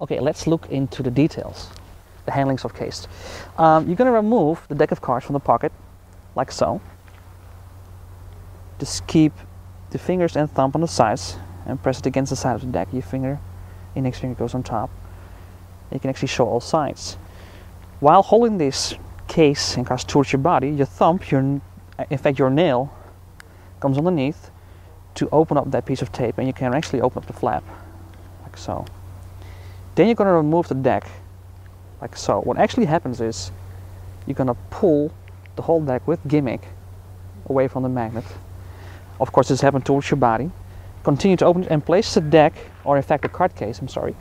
Okay, let's look into the details, the handlings of Cased. You're going to remove the deck of cards from the pocket, like so. Just keep the fingers and thumb on the sides and press it against the side of the deck. Your index finger goes on top. You can actually show all sides. While holding this case and cards towards your body, your thumb, in fact your nail, comes underneath to open up that piece of tape, and you can actually open up the flap, like so. Then you're going to remove the deck, like so. What actually happens is you're going to pull the whole deck with gimmick away from the magnet. Of course, this happens towards your body. Continue to open it and place the deck, or in fact the card case, I'm sorry,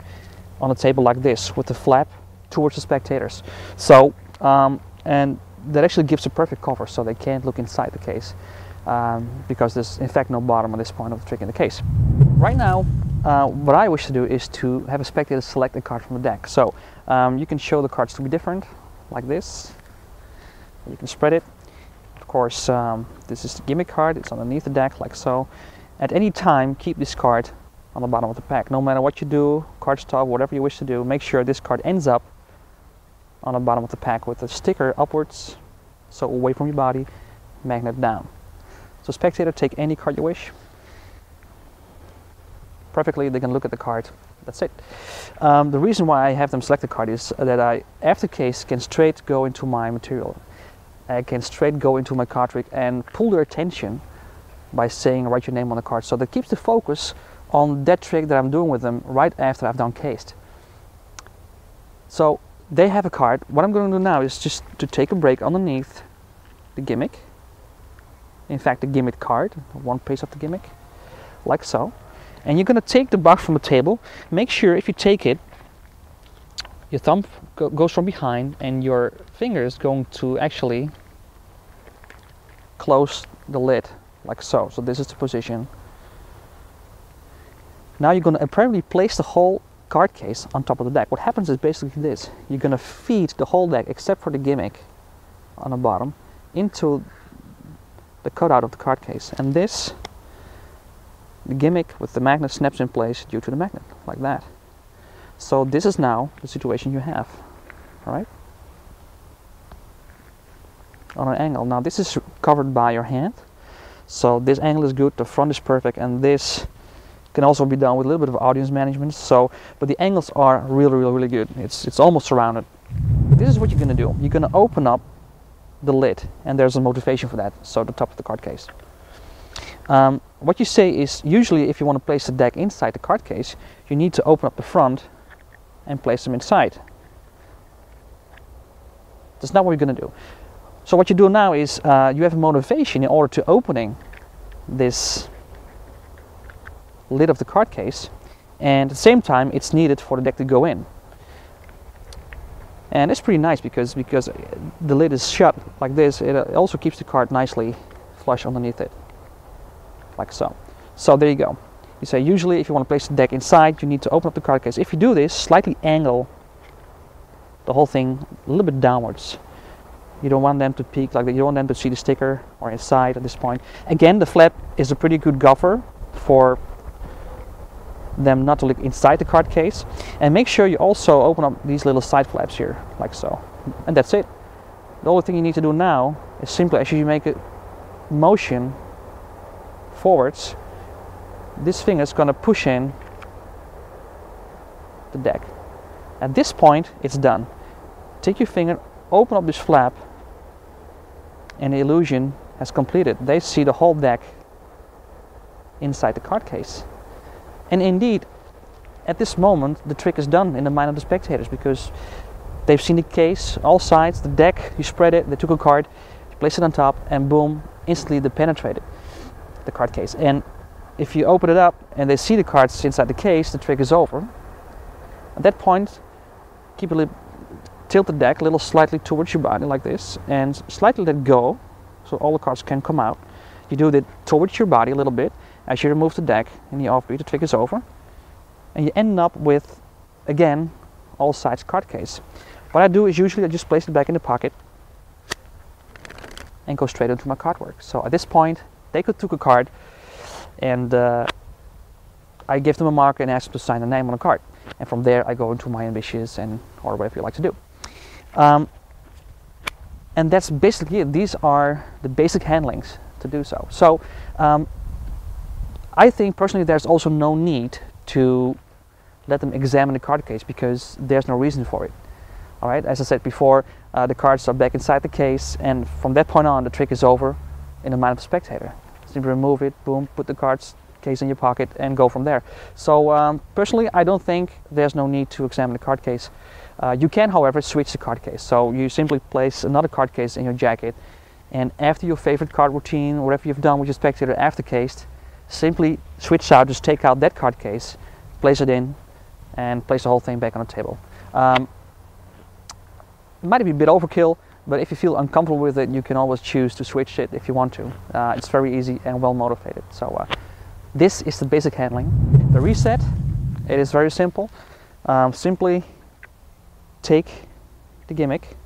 on a table like this with the flap towards the spectators. So, and that actually gives a perfect cover so they can't look inside the case, because there's in fact no bottom at this point of the trick in the case. Right now, what I wish to do is to have a spectator select a card from the deck. So you can show the cards to be different, like this. You can spread it. Of course, this is the gimmick card. It's underneath the deck, like so. At any time, keep this card on the bottom of the pack. No matter what you do, card stop, whatever you wish to do, make sure this card ends up on the bottom of the pack with the sticker upwards, so away from your body, magnet down. So spectator, take any card you wish. Perfectly, they can look at the card. That's it. The reason why I have them select the card is that I, after case, can straight go into my material. I can straight go into my card trick and pull their attention by saying write your name on the card. So that keeps the focus on that trick that I'm doing with them right after I've done cased. So they have a card. What I'm going to do now is just to take a break underneath the gimmick. In fact, the gimmick card, one piece of the gimmick, like so. And you're going to take the box from the table. Make sure if you take it, your thumb goes from behind and your finger is going to actually close the lid, like so. So this is the position. Now you're going to apparently place the whole card case on top of the deck. What happens is basically this. You're going to feed the whole deck, except for the gimmick on the bottom, into the cutout of the card case. And this, the gimmick with the magnet snaps in place due to the magnet, like that. So this is now the situation you have, all right? On an angle. Now this is covered by your hand, so this angle is good, the front is perfect, and this can also be done with a little bit of audience management. So, but the angles are really good. It's almost surrounded. This is what you're gonna do. You're gonna open up the lid, and there's a motivation for that. So the top of the card case. What you say is, usually if you want to place the deck inside the card case, you need to open up the front and place them inside. That's not what you're going to do. So what you do now is you have a motivation in order to opening this lid of the card case, and at the same time it's needed for the deck to go in. And it's pretty nice because the lid is shut like this. It also keeps the card nicely flush underneath it, like so. So there you go. You say usually if you want to place the deck inside, you need to open up the card case. If you do this, slightly angle the whole thing a little bit downwards. You don't want them to peek like that. You don't want them to see the sticker or inside at this point. Again, the flap is a pretty good cover for them not to look inside the card case. And make sure you also open up these little side flaps here, like so. And that's it. The only thing you need to do now is simply, as you make a motion forwards, this finger is going to push in the deck. At this point, it's done. Take your finger, open up this flap, and the illusion has completed. They see the whole deck inside the card case. And indeed, at this moment, the trick is done in the mind of the spectators, because they've seen the case, all sides, the deck, you spread it, they took a card, you place it on top, and boom, instantly they penetrated the card case. And if you open it up and they see the cards inside the case, the trick is over. At that point, tilt the deck a little slightly towards your body like this, and slightly let go so all the cards can come out. You do that towards your body a little bit. As you remove the deck in the offbeat, the trick is over, and you end up with, again, all sides card case. What I do is usually I just place it back in the pocket and go straight into my card work. So at this point, they took a card, and I give them a marker and ask them to sign a name on a card. and from there I go into my ambitious and or whatever you like to do. And that's basically it. These are the basic handlings to do so. So I think personally there's also no need to let them examine the card case, because there's no reason for it. All right, as I said before, the cards are back inside the case, and from that point on the trick is over in the mind of the spectator. Simply remove it, boom, put the cards case in your pocket and go from there. So personally I don't think there's no need to examine the card case. You can, however, switch the card case. So you simply place another card case in your jacket, and after your favorite card routine, whatever you've done with your spectator after cased, simply switch out, just take out that card case, place it in, and place the whole thing back on the table. It might be a bit overkill, but if you feel uncomfortable with it, you can always choose to switch it if you want to. It's very easy and well motivated. So this is the basic handling. The reset, it is very simple. Simply take the gimmick,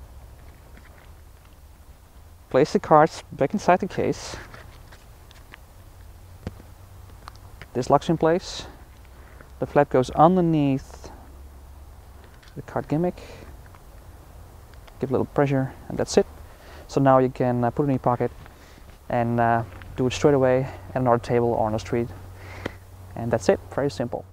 place the cards back inside the case. This locks in place. The flap goes underneath the card gimmick. Give a little pressure, and that's it. So now you can put it in your pocket and do it straight away at another table or on the street. And that's it, very simple.